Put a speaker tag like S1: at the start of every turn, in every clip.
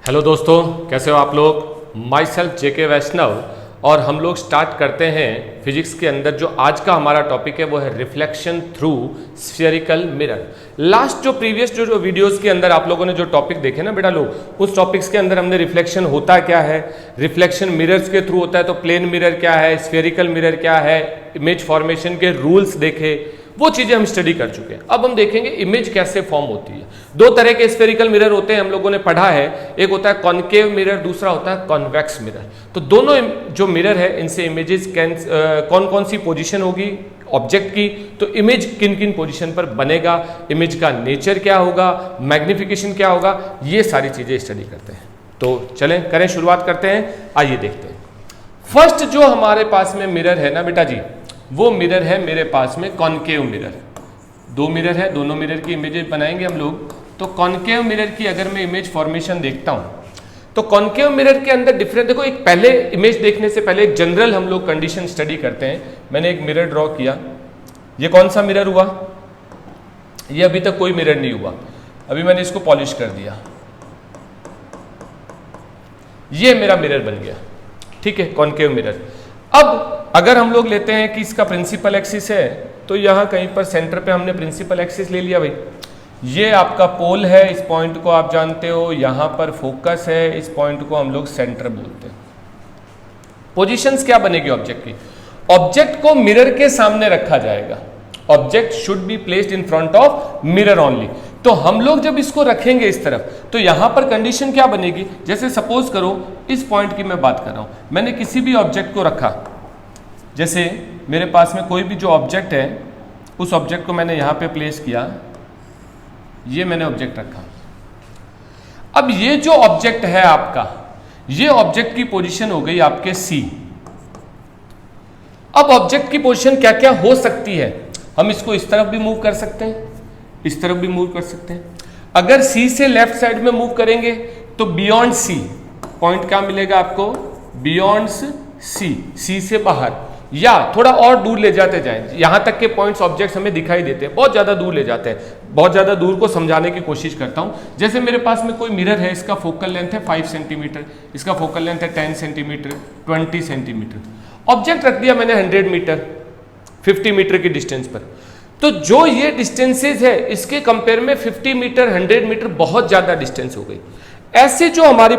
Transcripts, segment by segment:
S1: Hello दोस्तों, कैसे हो आप लोग। माई सेल्फ जेके वैष्णव और हम लोग स्टार्ट करते हैं फिजिक्स के अंदर जो आज का हमारा टॉपिक है वो है reflection through spherical mirror. Last जो प्रीवियस जो वीडियोस के अंदर आप लोगों ने जो टॉपिक देखे ना बेटा लोग, उस टॉपिक्स के अंदर हमने रिफ्लेक्शन होता क्या है, रिफ्लेक्शन मिरर्स के थ्रू होता है तो प्लेन मिरर क्या है, स्फेरिकल मिरर क्या है, इमेज फॉर्मेशन के रूल्स देखे, वो चीजें हम स्टडी कर चुके हैं। अब हम देखेंगे इमेज कैसे फॉर्म होती है। दो तरह के स्फेरिकल मिरर होते हैं, हम लोगों ने पढ़ा है। एक होता है कॉनकेव मिरर, दूसरा होता है कॉन्वेक्स मिरर। तो दोनों जो मिरर है इनसे इमेजेस कौन कौन सी पोजीशन होगी ऑब्जेक्ट की, तो इमेज किन किन पोजीशन पर बनेगा, इमेज का नेचर क्या होगा, मैग्निफिकेशन क्या होगा, ये सारी चीजें स्टडी करते हैं। तो चलें करें, शुरुआत करते हैं। आइए देखते हैं। फर्स्ट जो हमारे पास में मिरर है ना बेटा जी, वो मिरर है मेरे पास में कॉनकेव मिरर। दो मिरर है, दोनों मिरर की इमेजेस बनाएंगे हम लोग। तो कॉनकेव मिरर की अगर मैं इमेज फॉर्मेशन देखता हूं तो कॉनकेव मिरर के अंदर डिफरेंट, देखो एक पहले इमेज देखने से पहले एक जनरल हम लोग कंडीशन स्टडी करते हैं। मैंने एक मिरर ड्रॉ किया, ये कौन सा मिरर हुआ, ये अभी तक कोई मिरर नहीं हुआ, अभी मैंने इसको पॉलिश कर दिया, ये मेरा मिरर बन गया, ठीक है, कॉनकेव मिरर। अब अगर हम लोग लेते हैं कि इसका प्रिंसिपल एक्सिस है तो यहां कहीं पर सेंटर पे हमने प्रिंसिपल एक्सिस ले लिया भाई। ये आपका पोल है, इस पॉइंट को आप जानते हो, यहां पर फोकस है, इस पॉइंट को हम लोग सेंटर बोलते हैं। पोजीशंस क्या बनेगी ऑब्जेक्ट की, ऑब्जेक्ट को मिरर के सामने रखा जाएगा। Object should be placed in front of mirror only. तो हम लोग जब इसको रखेंगे इस तरफ तो यहां पर कंडीशन क्या बनेगी, जैसे सपोज करो इस पॉइंट की मैं बात कर रहा हूं, मैंने किसी भी ऑब्जेक्ट को रखा, जैसे मेरे पास में कोई भी जो ऑब्जेक्ट है उस ऑब्जेक्ट को मैंने यहां पे प्लेस किया, ये मैंने ऑब्जेक्ट रखा। अब ये जो ऑब्जेक्ट है आपका, ये ऑब्जेक्ट की पोजीशन हो गई आपके सी। अब ऑब्जेक्ट की पोजीशन क्या क्या हो सकती है, हम इसको इस तरफ भी मूव कर सकते हैं, इस तरफ भी मूव कर सकते हैं। अगर सी से लेफ्ट साइड में मूव करेंगे तो बियॉन्ड सी पॉइंट क्या मिलेगा आपको, बियॉन्ड सी, सी से बाहर या थोड़ा और दूर ले जाते जाएं, यहां तक के पॉइंट्स ऑब्जेक्ट्स हमें दिखाई देते हैं, बहुत ज्यादा दूर ले जाते हैं। बहुत ज्यादा दूर को समझाने की कोशिश करता हूं। जैसे मेरे पास में कोई मिरर है, इसका फोकल लेंथ है 5 सेंटीमीटर, इसका फोकल लेंथ है 10 सेंटीमीटर, 20 सेंटीमीटर। ऑब्जेक्ट रख दिया मैंने 100 मीटर, 50 मीटर की डिस्टेंस पर। तो जो ये डिस्टेंसेज है इसके कंपेयर में 50 मीटर 100 मीटर बहुत ज्यादा डिस्टेंस हो गई। ऐसे जो हमारी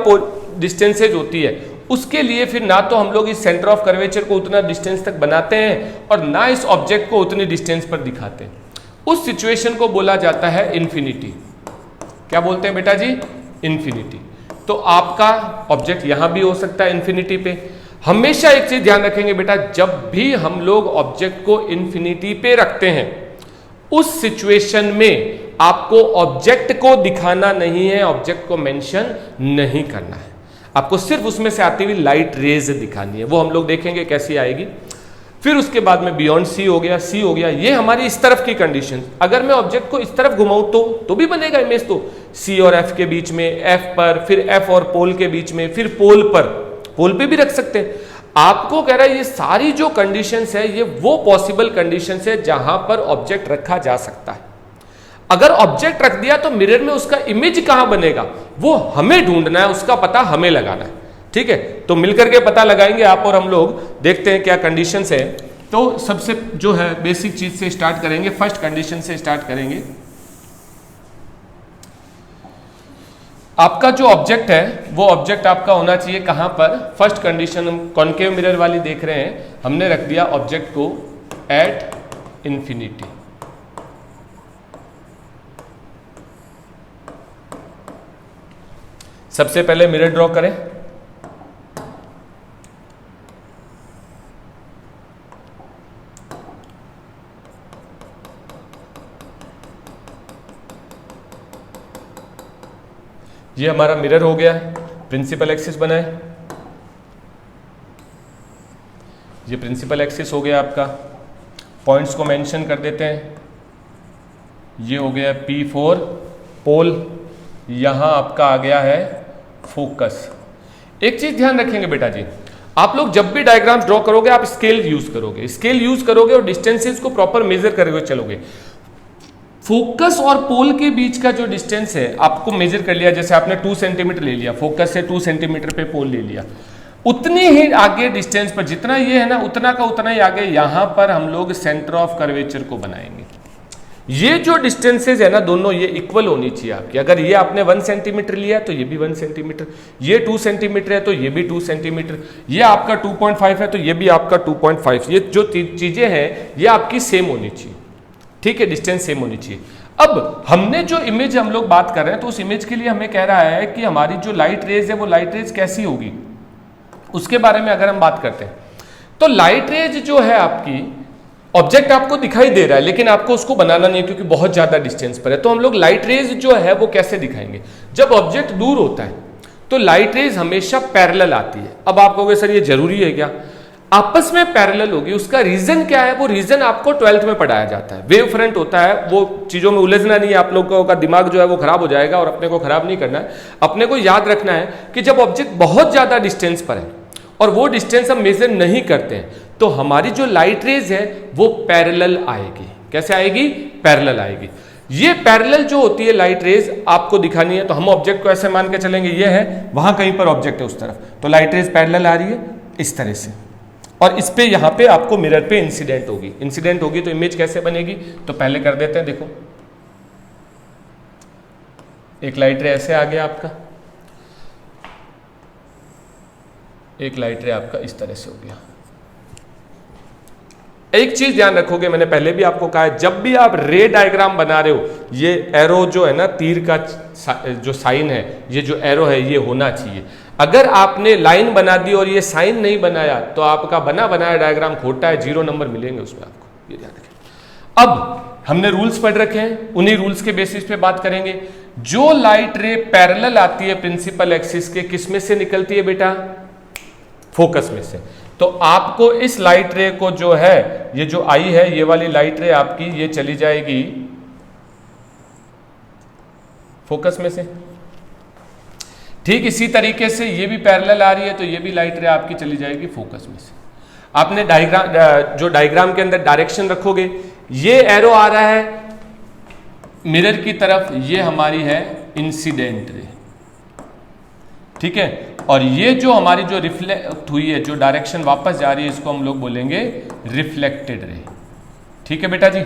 S1: डिस्टेंसेज होती है उसके लिए फिर ना तो हम लोग इस सेंटर ऑफ कर्वेचर को उतना डिस्टेंस तक बनाते हैं और ना इस ऑब्जेक्ट को उतनी डिस्टेंस पर दिखाते हैं। उस सिचुएशन को बोला जाता है इन्फिनिटी। क्या बोलते हैं बेटा जी, इन्फिनिटी। तो आपका ऑब्जेक्ट यहां भी हो सकता है इन्फिनिटी पे। हमेशा एक चीज ध्यान रखेंगे बेटा, जब भी हम लोग ऑब्जेक्ट को इन्फिनिटी पे रखते हैं उस सिचुएशन में आपको ऑब्जेक्ट को दिखाना नहीं है, ऑब्जेक्ट को मेंशन नहीं करना है, आपको सिर्फ उसमें से आती हुई लाइट रेज दिखानी है। वो हम लोग देखेंगे कैसी आएगी। फिर उसके बाद में बियॉन्ड सी हो गया, सी हो गया, ये हमारी इस तरफ की कंडीशन। अगर मैं ऑब्जेक्ट को इस तरफ घुमाऊं तो भी बनेगा इमेज, तो सी और एफ के बीच में, एफ पर, फिर एफ और पोल के बीच में, फिर पोल पर, पोल पे भी रख सकते हैं। आपको कह रहा है ये सारी जो कंडीशंस है ये वो पॉसिबल कंडीशंस है जहां पर ऑब्जेक्ट रखा जा सकता है। अगर ऑब्जेक्ट रख दिया तो मिरर में उसका इमेज कहां बनेगा वो हमें ढूंढना है, उसका पता हमें लगाना है, ठीक है। तो मिलकर के पता लगाएंगे आप और हम लोग, देखते हैं क्या कंडीशंस है। तो सबसे जो है बेसिक चीज से स्टार्ट करेंगे, फर्स्ट कंडीशन से स्टार्ट करेंगे। आपका जो ऑब्जेक्ट है वो ऑब्जेक्ट आपका होना चाहिए कहां पर, फर्स्ट कंडीशन हम कॉनकेव मिरर वाली देख रहे हैं, हमने रख दिया ऑब्जेक्ट को एट इंफिनिटी। सबसे पहले मिरर ड्रॉ करें। ये हमारा मिरर हो गया है, प्रिंसिपल एक्सिस बनाए, ये प्रिंसिपल एक्सिस हो गया आपका। पॉइंट्स को मेंशन कर देते हैं, ये हो गया P4 पोल, यहां आपका आ गया है फोकस। एक चीज ध्यान रखेंगे बेटा जी, आप लोग जब भी डायग्राम ड्रॉ करोगे आप स्केल यूज करोगे, स्केल यूज करोगे और डिस्टेंसेस को प्रॉपर मेजर करोगे चलोगे। फोकस और पोल के बीच का जो डिस्टेंस है आपको मेजर कर लिया, जैसे आपने 2 सेंटीमीटर ले लिया, फोकस से 2 सेंटीमीटर पे पोल ले लिया, उतनी ही आगे डिस्टेंस पर जितना ये है ना उतना का उतना ही आगे यहां पर हम लोग सेंटर ऑफ कर्वेचर को बनाएंगे। ये जो डिस्टेंसेज है ना दोनों ये इक्वल होनी चाहिए आपकी। अगर ये आपने 1 सेंटीमीटर लिया तो ये भी 1 सेंटीमीटर, ये 2 सेंटीमीटर है तो ये भी 2 सेंटीमीटर, ये आपका 2.5 है तो ये भी आपका 2.5, ये जो चीजें हैं ये आपकी सेम होनी चाहिए, ठीक है, डिस्टेंस सेम होनी चाहिए। अब हमने जो इमेज हम लोग बात कर रहे हैं तो उस इमेज के लिए हमें कह रहा है कि हमारी जो लाइट रेज है वो लाइट रेज कैसी होगी, उसके बारे में अगर हम बात करते हैं तो लाइट रेज जो है आपकी, ऑब्जेक्ट आपको दिखाई दे रहा है लेकिन आपको उसको बनाना नहीं है क्योंकि बहुत ज्यादा डिस्टेंस पर है, तो हम लोग लाइट रेज जो है वो कैसे दिखाएंगे। जब ऑब्जेक्ट दूर होता है तो लाइट रेज हमेशा पैरेलल आती है। अब आप कहोगे सर ये जरूरी है क्या, आपस में पैरेलल होगी, उसका रीजन क्या है, वो रीजन आपको 12th में पढ़ाया जाता है। वेव फ्रंट होता है, वो चीजों में उलझना नहीं है, आप लोगों का दिमाग जो है वो खराब हो जाएगा और अपने को खराब नहीं करना है। अपने को याद रखना है कि जब ऑब्जेक्ट बहुत ज्यादा डिस्टेंस पर है और वो डिस्टेंस हम मेजर नहीं करते हैं तो हमारी जो लाइट रेज है वो पैरेलल आएगी। कैसे आएगी, पैरेलल आएगी। ये पैरेलल जो होती है लाइट रेज आपको दिखानी है तो हम ऑब्जेक्ट को ऐसे मान के चलेंगे, ये है वहां कहीं पर ऑब्जेक्ट है उस तरफ, तो लाइट रेज पैरेलल आ रही है इस तरह से, और इस पे यहां पे आपको मिरर पे इंसिडेंट होगी। इंसिडेंट होगी तो इमेज कैसे बनेगी, तो पहले कर देते हैं। देखो एक लाइट रे ऐसे आ गया आपका, एक लाइट रे आपका इस तरह से हो गया। एक चीज ध्यान रखोगे, मैंने पहले भी आपको कहा है, जब भी आप रे डायग्राम बना रहे हो, ये एरो जो है ना, तीर का जो साइन है, ये जो एरो है ये होना चाहिए। अगर आपने लाइन बना दी और ये साइन नहीं बनाया तो आपका बना बनाया डायग्राम खोटा है, 0 नंबर मिलेंगे उसमें आपको, ये ध्यान रखें। अब हमने रूल्स पढ़ रखे हैं, उन्हीं रूल्स के बेसिस पे बात करेंगे। जो लाइट रे पैरेलल आती है प्रिंसिपल एक्सिस के, किस में से निकलती है बेटा, फोकस में से। तो आपको इस लाइट रे को जो है, ये जो आई है ये वाली लाइट रे आपकी ये चली जाएगी फोकस में से। ठीक इसी तरीके से ये भी पैरेलल आ रही है तो ये भी लाइट रे आपकी चली जाएगी फोकस में से। आपने डायग्राम, जो डायग्राम के अंदर डायरेक्शन रखोगे, ये एरो आ रहा है मिरर की तरफ, ये हमारी है इंसिडेंट रे, ठीक है, और ये जो हमारी जो रिफ्लेक्ट हुई है, जो डायरेक्शन वापस जा रही है, इसको हम लोग बोलेंगे रिफ्लेक्टेड रे। ठीक है बेटा जी,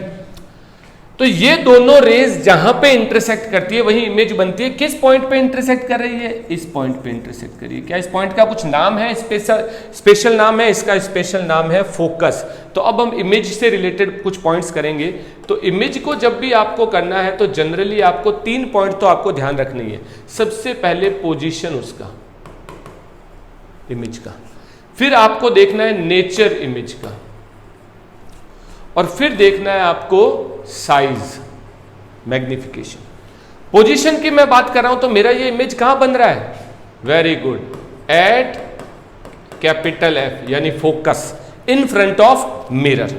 S1: तो ये दोनों रेज जहां पे इंटरसेक्ट करती है वही इमेज बनती है। किस पॉइंट पे इंटरसेक्ट कर रही है, इस पॉइंट पे इंटरसेक्ट कर रही है। क्या इस पॉइंट का कुछ नाम है, स्पेशल नाम है, इसका स्पेशल नाम है फोकस। तो अब हम इमेज से रिलेटेड कुछ पॉइंट्स करेंगे। तो इमेज को जब भी आपको करना है तो जनरली आपको 3 पॉइंट तो आपको ध्यान रखनी है। सबसे पहले पोजीशन उसका, इमेज का, फिर आपको देखना है नेचर इमेज का, और फिर देखना है आपको साइज, मैग्निफिकेशन। पोजीशन की मैं बात कर रहा हूं तो मेरा ये इमेज कहां बन रहा है, very good, at capital F यानी focus, in front of mirror.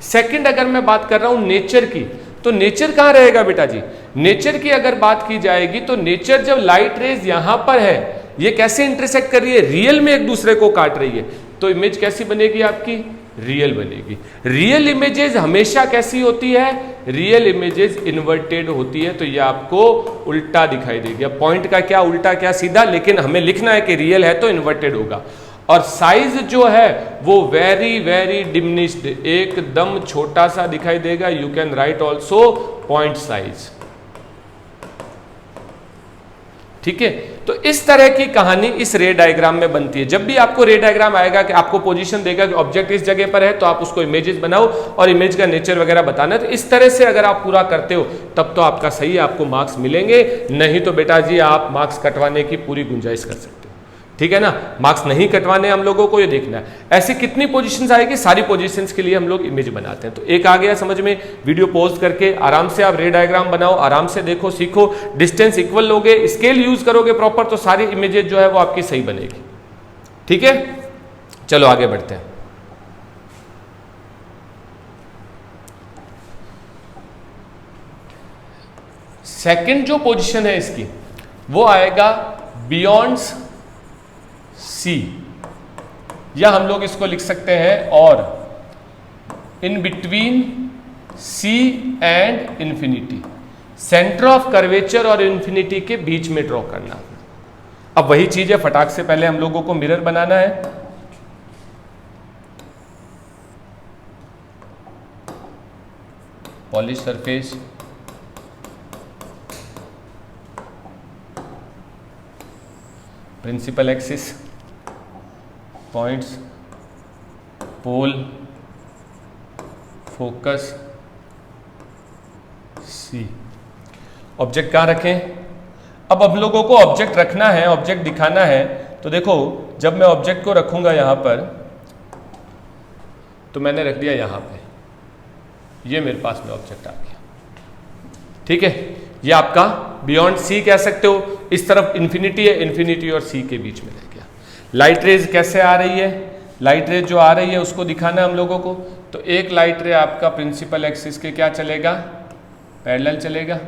S1: Second अगर मैं बात कर रहा हूं नेचर की, तो नेचर कहां रहेगा बेटा जी, नेचर की अगर बात की जाएगी तो नेचर जब लाइट रेज यहां पर है, ये कैसे इंटरसेक्ट कर रही है, रियल में एक दूसरे को काट रही है, तो इमेज कैसी बनेगी आपकी, रियल बनेगी। रियल इमेजेस हमेशा कैसी होती है, रियल इमेजेस इन्वर्टेड होती है, तो ये आपको उल्टा दिखाई देगी। अब पॉइंट का क्या उल्टा क्या सीधा, लेकिन हमें लिखना है कि रियल है तो इन्वर्टेड होगा। और साइज जो है वो वेरी वेरी डिमिनिश्ड, एकदम छोटा सा दिखाई देगा। You can write also point size, ठीक है। तो इस तरह की कहानी इस रे डायग्राम में बनती है। जब भी आपको रे डायग्राम आएगा कि आपको पोजीशन देगा कि ऑब्जेक्ट इस जगह पर है, तो आप उसको इमेजेस बनाओ और इमेज का नेचर वगैरह बताना है। तो इस तरह से अगर आप पूरा करते हो तब तो आपका सही है, आपको मार्क्स मिलेंगे। नहीं तो बेटा जी आप मार्क्स कटवाने की पूरी गुंजाइश कर सकते हो, ठीक है ना। मार्क्स नहीं कटवाने हम लोगों को ये देखना है। ऐसी कितनी पोजीशंस आएगी, सारी पोजीशंस के लिए हम लोग इमेज बनाते हैं। तो एक आ गया समझ में, वीडियो पॉज करके आराम से आप रे डायग्राम बनाओ, आराम से देखो, सीखो। डिस्टेंस इक्वल लोगे, स्केल यूज करोगे प्रॉपर, तो सारी इमेजेस जो है वो आपकी सही बनेगी, ठीक है। चलो आगे बढ़ते हैं। सेकंड जो पोजीशन है इसकी वो आएगा बियॉन्ड सी, या हम लोग इसको लिख सकते हैं और in between C and infinity, centre of curvature और इन्फिनिटी के बीच में ड्रॉ करना। अब वही चीज है, फटाक से पहले हम लोगों को मिरर बनाना है। Polish surface, principal axis, points, pole, focus, C. Object कहाँ रखें? अब हम लोगों को ऑब्जेक्ट रखना है, ऑब्जेक्ट दिखाना है। तो देखो, जब मैं ऑब्जेक्ट को रखूंगा यहां पर, तो मैंने रख दिया यहां पे, ये मेरे पास में ऑब्जेक्ट आ गया। ठीक है, ये आपका बियॉन्ड सी कह सकते हो। इस तरफ इन्फिनिटी है, इन्फिनिटी और सी के बीच में रह गया। लाइट रेज कैसे आ रही है? लाइट रेज जो आ रही है उसको दिखाना है हम लोगों को। तो एक लाइट रे आपका प्रिंसिपल एक्सिस के क्या चलेगा? पैरेलल चलेगा।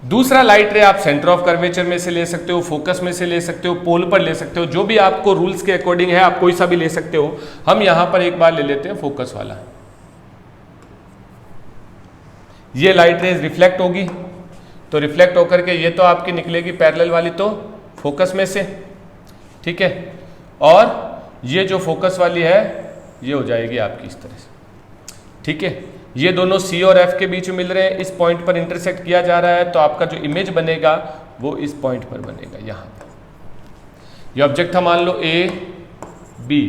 S1: दूसरा लाइट रे आप सेंटर ऑफ कर्वेचर में से ले सकते हो, फोकस में से ले सकते हो, पोल पर ले सकते हो, जो भी आपको रूल्स के अकॉर्डिंग है, आप कोई सा भी ले सकते हो। हम यहां पर एक बार ले लेते हैं फोकस वाला। ये लाइट रेज रिफ्लेक्ट होगी, तो रिफ्लेक्ट होकर के ये तो आपकी निकलेगी पैरेलल वाली, तो फोकस में से। ठीक है, और ये जो फोकस वाली है ये हो जाएगी आपकी इस तरह से। ठीक है, ये दोनों सी और एफ के बीच में मिल रहे हैं, इस पॉइंट पर इंटरसेक्ट किया जा रहा है, तो आपका जो इमेज बनेगा वो इस पॉइंट पर बनेगा, यहां पर। ये ऑब्जेक्ट था मान लो ए बी,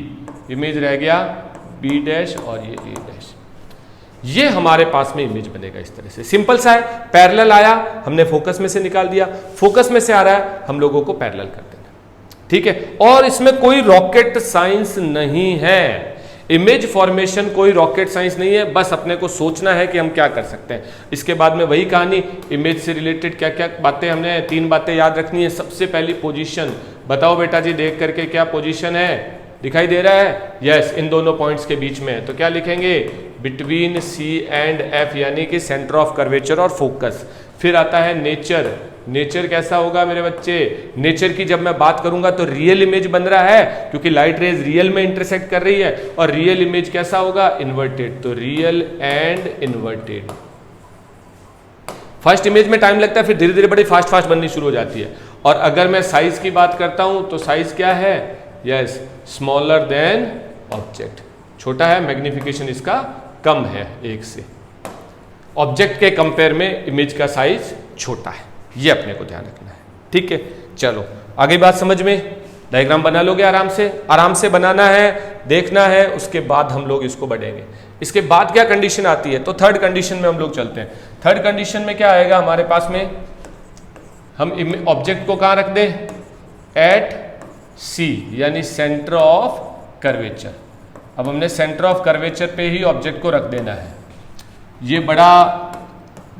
S1: इमेज रह गया बी डैश और ये ए डैश। ये हमारे पास में इमेज बनेगा इस तरह से। सिंपल सा है, पैरेलल आया हमने फोकस में से निकाल दिया, फोकस में से आ रहा है हम लोगों को पैरेलल कर देना। ठीक है, और इसमें कोई रॉकेट साइंस नहीं है। इमेज फॉर्मेशन कोई रॉकेट साइंस नहीं है, बस अपने को सोचना है कि हम क्या कर सकते हैं। इसके बाद में वही कहानी, इमेज से रिलेटेड क्या क्या बातें, हमने 3 बातें याद रखनी है। सबसे पहली पोजीशन, बताओ बेटा जी देख करके क्या पोजीशन है, दिखाई दे रहा है? यस, इन दोनों पॉइंट्स के बीच में। तो क्या लिखेंगे? बिटवीन सी एंड एफ, यानी कि सेंटर ऑफ कर्वेचर और फोकस। फिर आता है नेचर। नेचर कैसा होगा मेरे बच्चे? नेचर की जब मैं बात करूंगा तो रियल इमेज बन रहा है, क्योंकि लाइट रेज रियल में इंटरसेक्ट कर रही है। और रियल इमेज कैसा होगा? इन्वर्टेड। तो real and inverted. First image में टाइम लगता है, फिर धीरे धीरे बड़ी फास्ट फास्ट बननी शुरू हो जाती है। और अगर मैं साइज की बात करता हूं तो साइज क्या है? Yes, smaller than object. छोटा है, मैग्निफिकेशन इसका कम है 1 से। ऑब्जेक्ट के कंपेयर में इमेज का साइज छोटा है, ये अपने को ध्यान रखना है। ठीक है, चलो आगे बात समझ में। डायग्राम बना लोगे आराम से? आराम से बनाना है, देखना है, उसके बाद हम लोग इसको बढ़ेंगे। इसके बाद क्या कंडीशन आती है? तो थर्ड कंडीशन में हम लोग चलते हैं। थर्ड कंडीशन में क्या आएगा हमारे पास में? हम ऑब्जेक्ट को कहाँ रख दें? एट सी, यानी सेंटर ऑफ कर्वेचर। अब हमने सेंटर ऑफ कर्वेचर पे ही ऑब्जेक्ट को रख देना है। ये बड़ा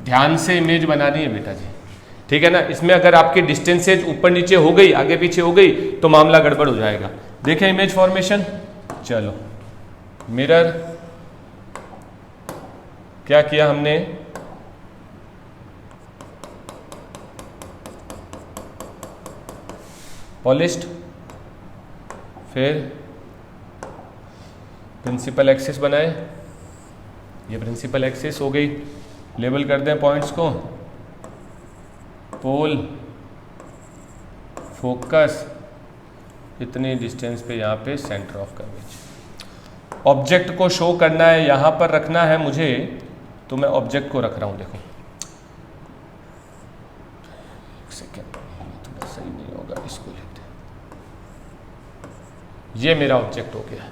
S1: ध्यान से इमेज बनानी है बेटा जी, ठीक है ना। इसमें अगर आपकी डिस्टेंसेज ऊपर नीचे हो गई, आगे पीछे हो गई, तो मामला गड़बड़ हो जाएगा। देखें इमेज फॉर्मेशन। चलो, मिरर क्या किया हमने? पॉलिश्ड, फिर प्रिंसिपल एक्सिस बनाए। ये प्रिंसिपल एक्सिस हो गई। लेबल कर दें पॉइंट्स को, पोल, फोकस, इतनी डिस्टेंस पे यहाँ पे सेंटर ऑफ कर्वेचर। ऑब्जेक्ट को शो करना है, यहाँ पर रखना है मुझे, तो मैं ऑब्जेक्ट को रख रहा हूँ। देखो एक सेकेंड, थोड़ा सही नहीं होगा, इसको लेते हैं। ये मेरा ऑब्जेक्ट हो गया।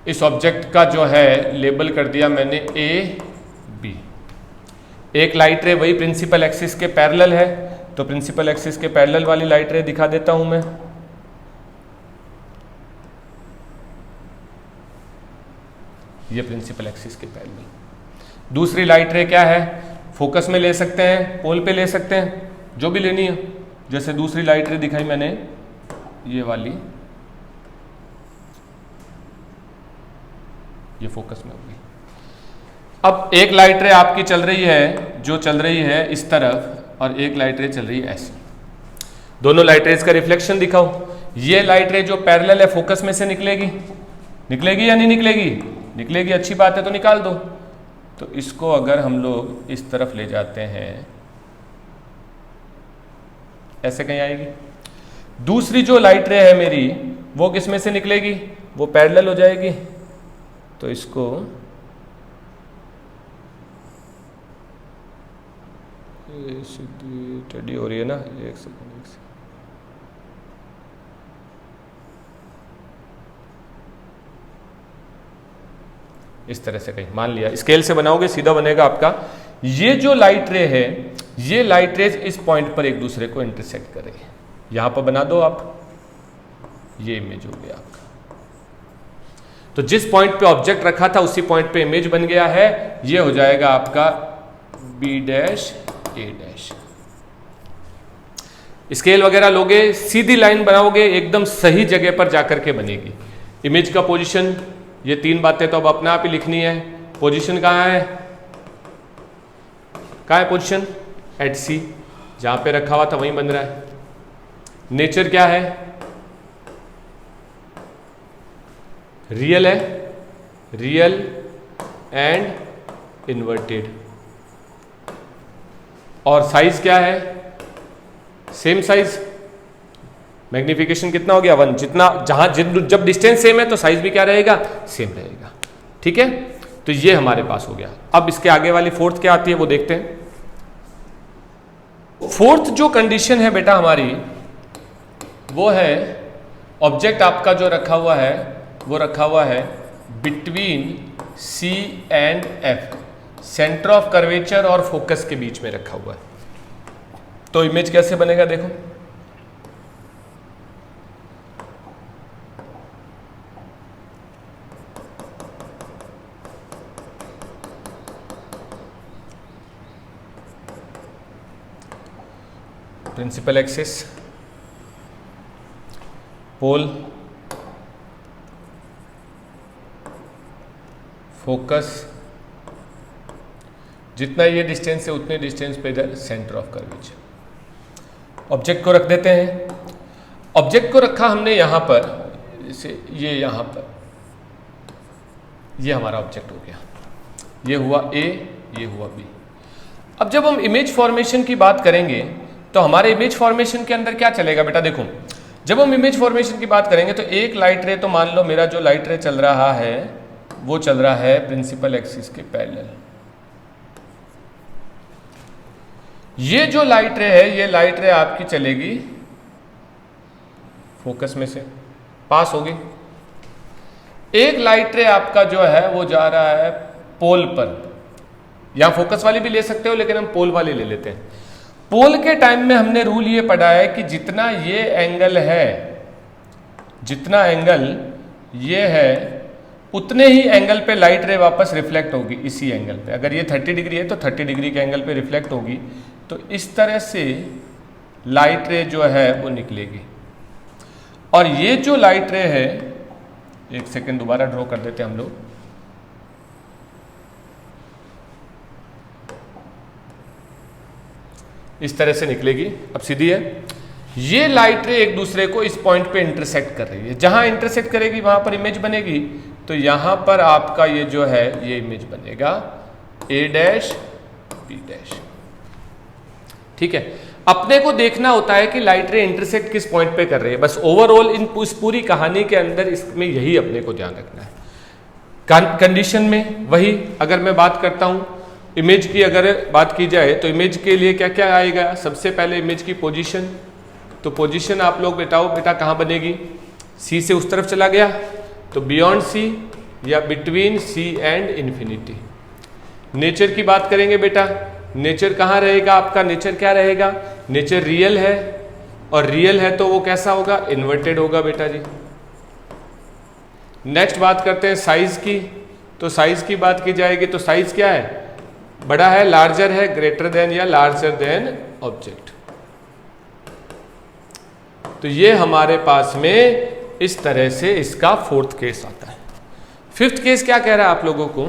S1: इस ऑब्जेक्ट का जो है लेबल कर दिया मैंने ए बी। एक लाइट रे वही प्रिंसिपल एक्सिस के पैरेलल है, तो प्रिंसिपल एक्सिस के पैरेलल वाली लाइट रे दिखा देता हूं मैं। ये प्रिंसिपल एक्सिस के पैरेलल। दूसरी लाइट रे क्या है? फोकस में ले सकते हैं, पोल पे ले सकते हैं, जो भी लेनी है। जैसे दूसरी लाइट रे दिखाई मैंने, ये वाली, ये फोकस में होगी। अब एक लाइट रे आपकी चल रही है, जो चल रही है इस तरफ, और एक लाइट रे चल रही है ऐसी। दोनों लाइट रेज का रिफ्लेक्शन दिखाओ। ये लाइट रे जो पैरेलल है फोकस में से निकलेगी, निकलेगी या नहीं निकलेगी? निकलेगी, अच्छी बात है, तो निकाल दो। तो इसको अगर हम लोग इस तरफ ले जाते हैं, ऐसे कहीं आएगी। दूसरी जो लाइट रे है मेरी, वो किस में से निकलेगी, वो पैरेलल हो जाएगी। तो इसको टेढ़ी हो रही है ना, एक सेकंड। इस तरह से कहीं मान लिया, स्केल से बनाओगे सीधा बनेगा आपका। ये जो लाइट रे है, ये लाइट रेज इस पॉइंट पर एक दूसरे को इंटरसेक्ट करेंगे। यहां पर बना दो आप, ये इमेज हो गया आपका। तो जिस पॉइंट पे ऑब्जेक्ट रखा था उसी पॉइंट पे इमेज बन गया है। ये हो जाएगा आपका बी डैश ए डैश। स्केल वगैरह लोगे, सीधी लाइन बनाओगे, एकदम सही जगह पर जाकर के बनेगी। इमेज का पोजीशन, ये 3 बातें तो अब अपने आप ही लिखनी है। पोजीशन कहाँ है, कहाँ है पोजीशन, एट सी, जहां पे रखा हुआ था वहीं बन रहा है। नेचर क्या है, रियल है, रियल एंड इन्वर्टेड। और साइज क्या है, सेम साइज। मैग्निफिकेशन कितना हो गया, 1। जितना जहां जब डिस्टेंस सेम है तो साइज भी क्या रहेगा, सेम रहेगा। ठीक है, तो ये हमारे पास हो गया। अब इसके आगे वाली फोर्थ क्या आती है वो देखते हैं। फोर्थ जो कंडीशन है बेटा हमारी, वो है ऑब्जेक्ट आपका जो रखा हुआ है, वो रखा हुआ है between C and F, centre of curvature और फोकस के बीच में रखा हुआ है। तो इमेज कैसे बनेगा देखो। प्रिंसिपल एक्सिस, पोल, फोकस, जितना ये डिस्टेंस है उतने डिस्टेंस पे इधर सेंटर ऑफ कर्वेचर। ऑब्जेक्ट को रख देते हैं। ऑब्जेक्ट को रखा हमने यहां पर, जैसे ये यहां पर, ये हमारा ऑब्जेक्ट हो गया। ये हुआ A, ये हुआ B। अब जब हम इमेज फॉर्मेशन की बात करेंगे तो हमारे इमेज फॉर्मेशन के अंदर क्या चलेगा बेटा, देखो जब हम इमेज फॉर्मेशन की बात करेंगे तो एक लाइट रे, तो मान लो मेरा जो लाइट रे चल रहा है वो चल रहा है प्रिंसिपल एक्सिस के पैरेलल। ये जो लाइट रे है, ये लाइट रे आपकी चलेगी फोकस में से, पास होगी। एक लाइट रे आपका जो है वो जा रहा है पोल पर। यहां फोकस वाली भी ले सकते हो, लेकिन हम पोल वाली ले लेते हैं। पोल के टाइम में हमने रूल ये पढ़ा है कि जितना ये एंगल है, जितना एंगल ये है, उतने ही एंगल पे लाइट रे वापस रिफ्लेक्ट होगी इसी एंगल पे। अगर ये 30 डिग्री है तो 30 डिग्री के एंगल पे रिफ्लेक्ट होगी। तो इस तरह से लाइट रे जो है वो निकलेगी। और ये जो लाइट रे है, एक सेकेंड दोबारा ड्रॉ कर देते हैं हम लोग। इस तरह से निकलेगी। अब सीधी है, ये लाइट रे एक दूसरे को इस पॉइंट पे इंटरसेक्ट कर रही है। जहां इंटरसेक्ट करेगी वहां पर इमेज बनेगी। तो यहां पर आपका ये जो है ये इमेज बनेगा A डैश B डैश। ठीक है, अपने को देखना होता है कि लाइट रे इंटरसेक्ट किस पॉइंट पे कर रही है। बस ओवरऑल इस पूरी कहानी के अंदर इसमें यही अपने को ध्यान रखना है। कंडीशन में वही, अगर मैं बात करता हूं इमेज की, अगर बात की जाए तो इमेज के लिए क्या क्या आएगा। सबसे पहले इमेज की पोजीशन। तो पोजीशन आप लोग बताओ बेटा कहाँ बनेगी। C से उस तरफ चला गया तो बियॉन्ड C या between C and infinity. Nature की बात करेंगे बेटा, नेचर कहाँ रहेगा आपका, नेचर क्या रहेगा, नेचर रियल है। और रियल है तो वो कैसा होगा, इन्वर्टेड होगा बेटा जी। नेक्स्ट बात करते हैं साइज की। तो साइज की बात की जाएगी तो साइज क्या है, बड़ा है, लार्जर है, ग्रेटर देन या लार्जर देन ऑब्जेक्ट। तो ये हमारे पास में इस तरह से इसका फोर्थ केस आता है। फिफ्थ केस क्या कह रहा है आप लोगों को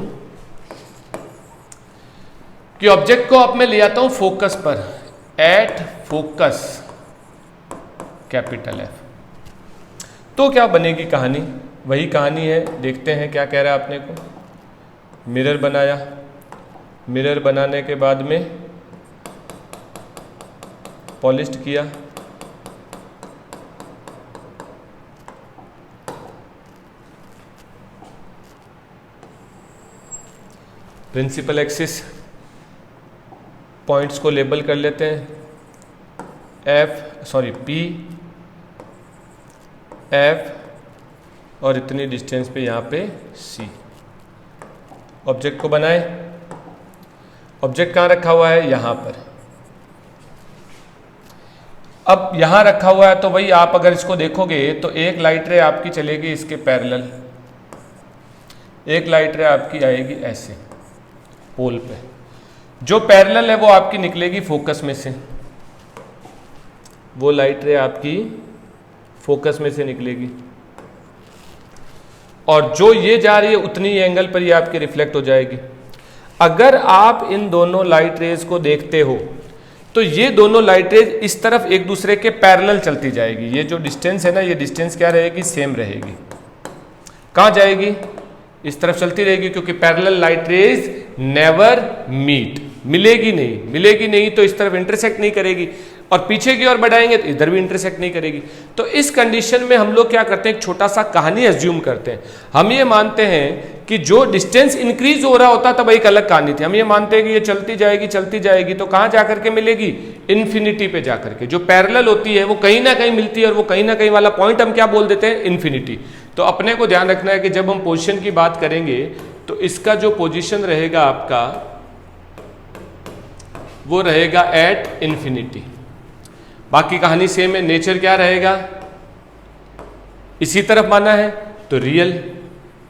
S1: कि ऑब्जेक्ट को अब मैं ले आता हूं फोकस पर, एट फोकस कैपिटल F। तो क्या बनेगी कहानी, वही कहानी है। देखते हैं क्या कह रहा है अपने को। मिरर बनाया, मिरर बनाने के बाद में पॉलिश्ड किया, प्रिंसिपल एक्सिस पॉइंट्स को लेबल कर लेते हैं, P, F और इतनी डिस्टेंस पे यहाँ पे C। ऑब्जेक्ट को बनाए, ऑब्जेक्ट कहाँ रखा हुआ है, यहाँ पर। अब यहाँ रखा हुआ है तो वही आप अगर इसको देखोगे तो एक लाइट रे आपकी चलेगी इसके पैरेलल, एक लाइट रे आपकी आएगी ऐसे पोल पे, जो पैरेलल है वो आपकी निकलेगी फोकस में से, वो लाइट रे आपकी फोकस में से निकलेगी, और जो ये जा रही है उतनी एंगल पर ये आपकी रिफ्लेक्ट हो जाएगी। अगर आप इन दोनों लाइट रेज को देखते हो तो ये दोनों लाइट रेज इस तरफ एक दूसरे के पैरेलल चलती जाएगी। ये जो डिस्टेंस है ना, ये डिस्टेंस क्या रहेगी, सेम रहेगी। कहाँ जाएगी, इस तरफ चलती रहेगी, क्योंकि parallel light rays never meet, मिलेगी नहीं तो इस तरफ इंटरसेक्ट नहीं करेगी, और पीछे की ओर बढ़ाएंगे तो इधर भी इंटरसेक्ट नहीं करेगी। तो इस कंडीशन में हम लोग क्या करते हैं, एक छोटा सा कहानी एज्यूम करते हैं। हम ये मानते हैं कि जो डिस्टेंस इंक्रीज हो रहा होता तब एक अलग कहानी थी। हम ये मानते हैं कि ये चलती जाएगी तो कहाँ जाकर के मिलेगी, इन्फिनिटी पे जाकर के। जो पैरेलल होती है वो कहीं ना कहीं मिलती है, और वो कहीं ना कहीं वाला पॉइंट हम क्या बोल देते हैं, इन्फिनिटी। तो अपने को ध्यान रखना है कि जब हम पोजीशन की बात करेंगे तो इसका जो पोजीशन रहेगा आपका वो रहेगा एट इन्फिनिटी। बाकी कहानी सेम है, नेचर क्या रहेगा, इसी तरफ माना है तो रियल,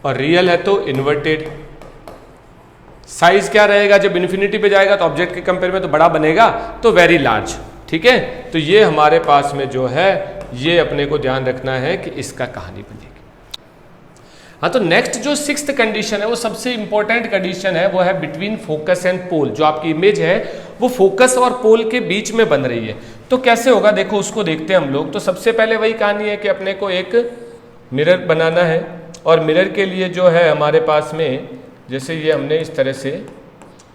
S1: और रियल है तो इन्वर्टेड। साइज क्या रहेगा, जब इन्फिनिटी पे जाएगा तो ऑब्जेक्ट के कंपेयर में तो बड़ा बनेगा, तो वेरी लार्ज। ठीक है, तो ये हमारे पास में जो है ये अपने को ध्यान रखना है कि इसका कहानी बनेगी। हाँ, तो नेक्स्ट जो 6th कंडीशन है वो सबसे इंपॉर्टेंट कंडीशन है, वो है बिटवीन फोकस एंड पोल। जो आपकी इमेज है वो फोकस और पोल के बीच में बन रही है। तो कैसे होगा, देखो उसको देखते हैं हम लोग। तो सबसे पहले वही कहानी है कि अपने को एक मिरर बनाना है, और मिरर के लिए जो है हमारे पास में, जैसे ये हमने इस तरह से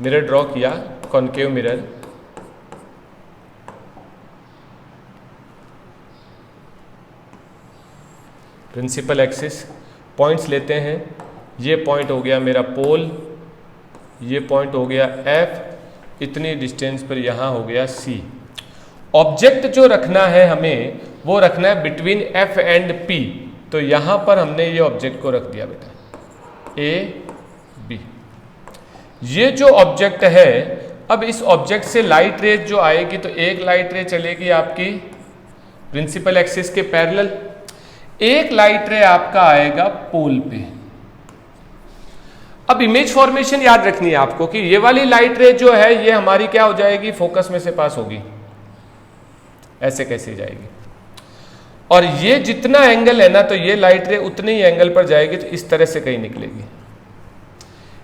S1: मिरर ड्रॉ किया, concave mirror, principal axis points लेते हैं। ये पॉइंट हो गया मेरा पोल, ये पॉइंट हो गया F, इतनी डिस्टेंस पर यहाँ हो गया C। ऑब्जेक्ट जो रखना है हमें वो रखना है बिटवीन F एंड P। तो यहाँ पर हमने ये ऑब्जेक्ट को रख दिया बेटा, A B। ये जो ऑब्जेक्ट है, अब इस ऑब्जेक्ट से लाइट रेज जो आएगी तो एक लाइट रे चलेगी आपकी प्रिंसिपल एक्सिस के पैरेलल, एक लाइट रे आपका आएगा पोल पे। अब इमेज फॉर्मेशन याद रखनी है आपको कि ये वाली लाइट रे जो है ये हमारी क्या हो जाएगी, फोकस में से पास होगी, ऐसे कैसे जाएगी, और ये जितना एंगल है ना तो ये लाइट रे उतने ही एंगल पर जाएगी, तो इस तरह से कहीं निकलेगी।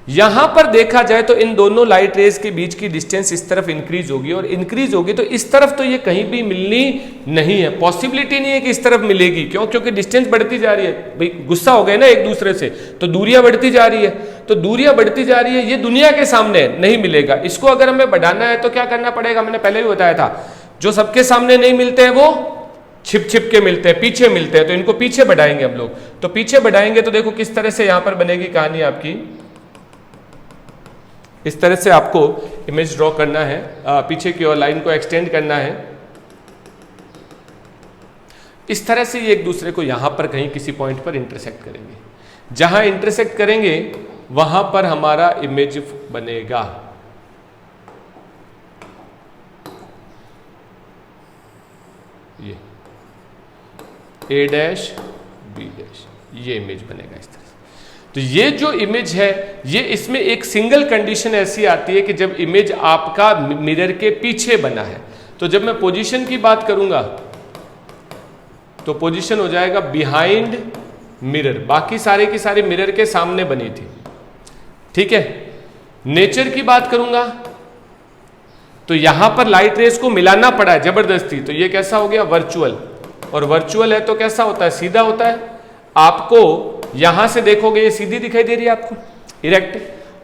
S1: यहां पर देखा जाए तो इन दोनों लाइट रेज के बीच की डिस्टेंस इस तरफ इंक्रीज होगी, और इंक्रीज होगी तो इस तरफ तो ये कहीं भी मिलनी नहीं है, पॉसिबिलिटी नहीं है कि इस तरफ मिलेगी। क्यों, क्योंकि डिस्टेंस बढ़ती जा रही है, भाई गुस्सा हो गए ना एक दूसरे से, तो दूरियां बढ़ती जा रही है, तो दूरियां बढ़ती जा रही है, ये दुनिया के सामने नहीं मिलेगा। इसको अगर हमें बढ़ाना है तो क्या करना पड़ेगा, मैंने पहले भी बताया था, जो सबके सामने नहीं मिलते हैं वो छिप छिप के मिलते हैं, पीछे मिलते हैं, तो इनको पीछे बढ़ाएंगे हम लोग। तो पीछे बढ़ाएंगे तो देखो किस तरह से यहां पर बनेगी कहानी आपकी। इस तरह से आपको इमेज ड्रॉ करना है, पीछे की ओर लाइन को एक्सटेंड करना है। इस तरह से ये एक दूसरे को यहां पर कहीं किसी पॉइंट पर इंटरसेक्ट करेंगे, जहां इंटरसेक्ट करेंगे वहां पर हमारा इमेज बनेगा। ये A डैश B डैश, ये इमेज बनेगा इस तरह से। तो ये जो इमेज है, ये इसमें एक सिंगल कंडीशन ऐसी आती है कि जब इमेज आपका मिरर के पीछे बना है। तो जब मैं पोजीशन की बात करूंगा तो पोजीशन हो जाएगा बिहाइंड मिरर, बाकी सारे की सारी मिरर के सामने बनी थी। ठीक है, नेचर की बात करूंगा तो यहां पर लाइट रेस को मिलाना पड़ा है जबरदस्ती, तो ये कैसा हो गया, वर्चुअल। और वर्चुअल है तो कैसा होता है, सीधा होता है। आपको यहां से देखोगे ये सीधी दिखाई दे रही है आपको, इरेक्ट,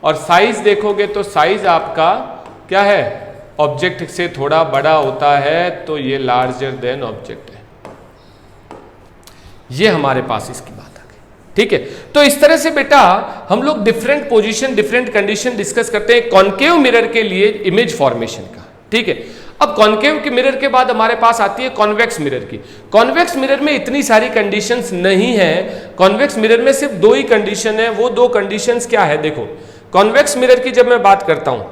S1: और साइज देखोगे तो साइज आपका क्या है, ऑब्जेक्ट से थोड़ा बड़ा होता है, तो ये लार्जर देन ऑब्जेक्ट है। ये हमारे पास इसकी बात आ गई, ठीक है। तो इस तरह से बेटा हम लोग different position, different condition discuss करते हैं कॉन्केव मिरर के लिए इमेज फॉर्मेशन का, ठीक है। अब कॉन्केव के मिरर के बाद हमारे पास आती है कॉन्वेक्स मिरर की। कॉन्वेक्स मिरर में इतनी सारी कंडीशंस नहीं है, कॉन्वेक्स मिरर में सिर्फ 2 ही कंडीशन है। वो 2 कंडीशंस क्या है, देखो कॉन्वेक्स मिरर की जब मैं बात करता हूं,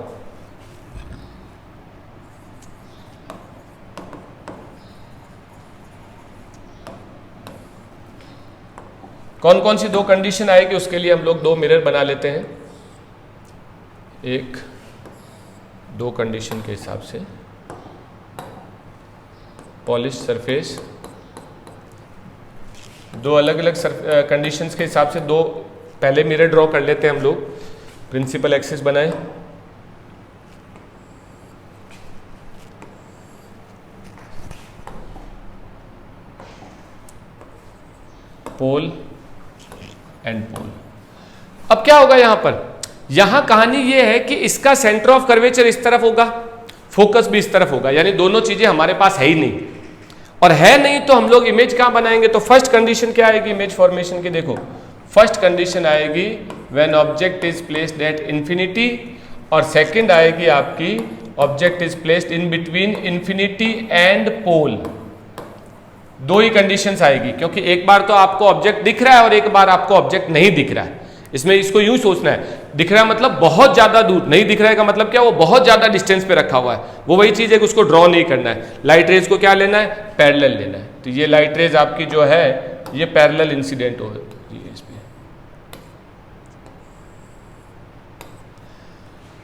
S1: कौन कौन सी 2 कंडीशन आएगी, उसके लिए हम लोग 2 मिरर बना लेते हैं। 1 2 कंडीशन के हिसाब से पॉलिश सरफेस, 2 अलग अलग कंडीशंस के हिसाब से 2 पहले मिरर ड्रॉ कर लेते हैं हम लोग। प्रिंसिपल एक्सिस बनाए, पोल एंड पोल। अब क्या होगा यहां पर, यहां कहानी यह है कि इसका सेंटर ऑफ कर्वेचर इस तरफ होगा, फोकस भी इस तरफ होगा, यानी दोनों चीजें हमारे पास है ही नहीं। और है नहीं तो हम लोग इमेज कहां बनाएंगे, तो फर्स्ट कंडीशन क्या आएगी इमेज फॉर्मेशन की, देखो फर्स्ट कंडीशन आएगी when object is placed at infinity, और सेकंड आएगी आपकी object is placed in between infinity and pole. 2 ही कंडीशंस आएगी, क्योंकि एक बार तो आपको ऑब्जेक्ट दिख रहा है और एक बार आपको ऑब्जेक्ट नहीं दिख रहा है। इसमें इसको यूं सोचना है, दिख रहा है मतलब बहुत ज्यादा दूर, नहीं दिख रहा है का मतलब क्या, वो बहुत ज्यादा डिस्टेंस पे रखा हुआ है। वो वही चीज है कि उसको ड्रॉ नहीं करना है। लाइट रेज को क्या लेना है, पैरेलल लेना है। तो ये लाइट रेज आपकी जो है ये पैरेलल इंसिडेंट हो रही है इसमें।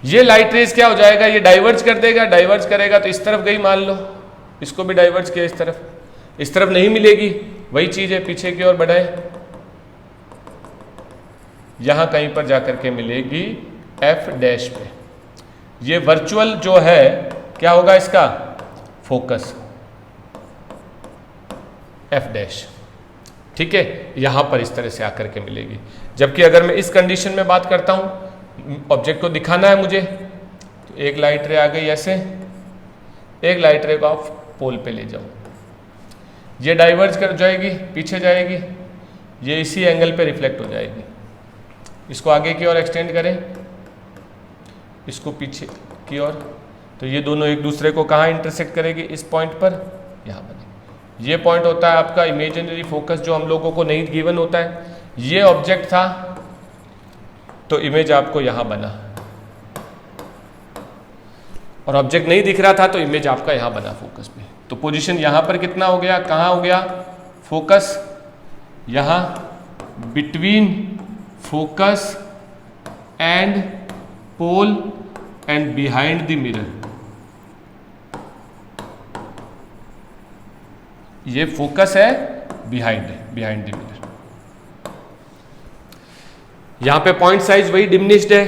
S1: ये लाइट रेज क्या हो जाएगा, ये डाइवर्ज कर देगा, डाइवर्ज करेगा तो इस तरफ गई मान लो, इसको भी डाइवर्ज किया इस तरफ नहीं मिलेगी, वही चीज है पीछे की ओर बढ़ाए, यहां कहीं पर जाकर के मिलेगी एफ डैश पे। ये वर्चुअल जो है क्या होगा इसका, फोकस एफ डैश, ठीक है, यहां पर इस तरह से आकर के मिलेगी। जबकि अगर मैं इस कंडीशन में बात करता हूं, ऑब्जेक्ट को दिखाना है मुझे, तो एक लाइट रे आ गई ऐसे, एक लाइट रे को आप पोल पे ले जाओ, ये डाइवर्ज कर जाएगी, पीछे जाएगी, ये इसी एंगल पे रिफ्लेक्ट हो जाएगी। इसको आगे की ओर एक्सटेंड करें, इसको पीछे की ओर, तो ये दोनों एक दूसरे को कहाँ इंटरसेक्ट करेगी, इस पॉइंट पर, यहाँ बने। ये पॉइंट होता है आपका इमेजिनरी फोकस, जो हम लोगों को नहीं गिवन होता है। ये ऑब्जेक्ट था तो इमेज आपको यहाँ बना, और ऑब्जेक्ट नहीं दिख रहा था तो इमेज आपका यहाँ बना फोकस पे। तो पोजीशन यहाँ पर कितना हो गया, कहाँ हो गया, फोकस यहाँ, between focus and pole and behind the mirror. ये फोकस है, बिहाइंड द मिरर। यहां पे पॉइंट साइज वही डिमिनिश्ड है,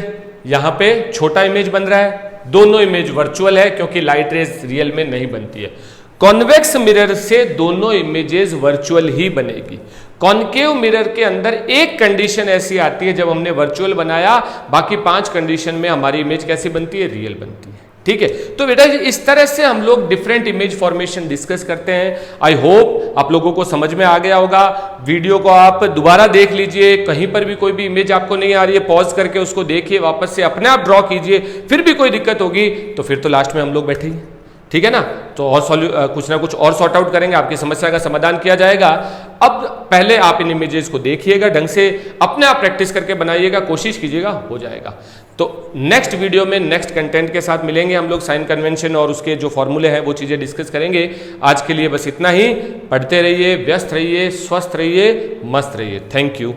S1: यहां पे छोटा इमेज बन रहा है। दोनों इमेज वर्चुअल है क्योंकि लाइट रेज रियल में नहीं बनती है। कॉन्वेक्स मिरर से दोनों इमेजेस वर्चुअल ही बनेगी। कॉन्केव मिरर के अंदर एक कंडीशन ऐसी आती है, जब हमने वर्चुअल बनाया, बाकी 5 कंडीशन में हमारी इमेज कैसी बनती है, रियल बनती है। ठीक है, तो बेटा इस तरह से हम लोग डिफरेंट इमेज फॉर्मेशन डिस्कस करते हैं। आई होप आप लोगों को समझ में आ गया होगा। वीडियो को आप दोबारा देख लीजिए, कहीं पर भी कोई भी इमेज आपको नहीं आ रही है, पॉज करके उसको देखिए, वापस से अपने आप ड्रॉ कीजिए। फिर भी कोई दिक्कत होगी तो फिर तो लास्ट में हम लोग बैठेंगे, ठीक है ना, तो और कुछ ना कुछ और सॉर्ट आउट करेंगे, आपकी समस्या का समाधान किया जाएगा। अब पहले आप इन इमेजेस को देखिएगा, ढंग से अपने आप प्रैक्टिस करके बनाइएगा, कोशिश कीजिएगा, हो जाएगा। तो नेक्स्ट वीडियो में नेक्स्ट कंटेंट के साथ मिलेंगे हम लोग, साइन कन्वेंशन और उसके जो फॉर्मूले हैं वो चीज़ें डिस्कस करेंगे। आज के लिए बस इतना ही। पढ़ते रहिए, व्यस्त रहिए, स्वस्थ रहिए, मस्त रहिए। Thank you.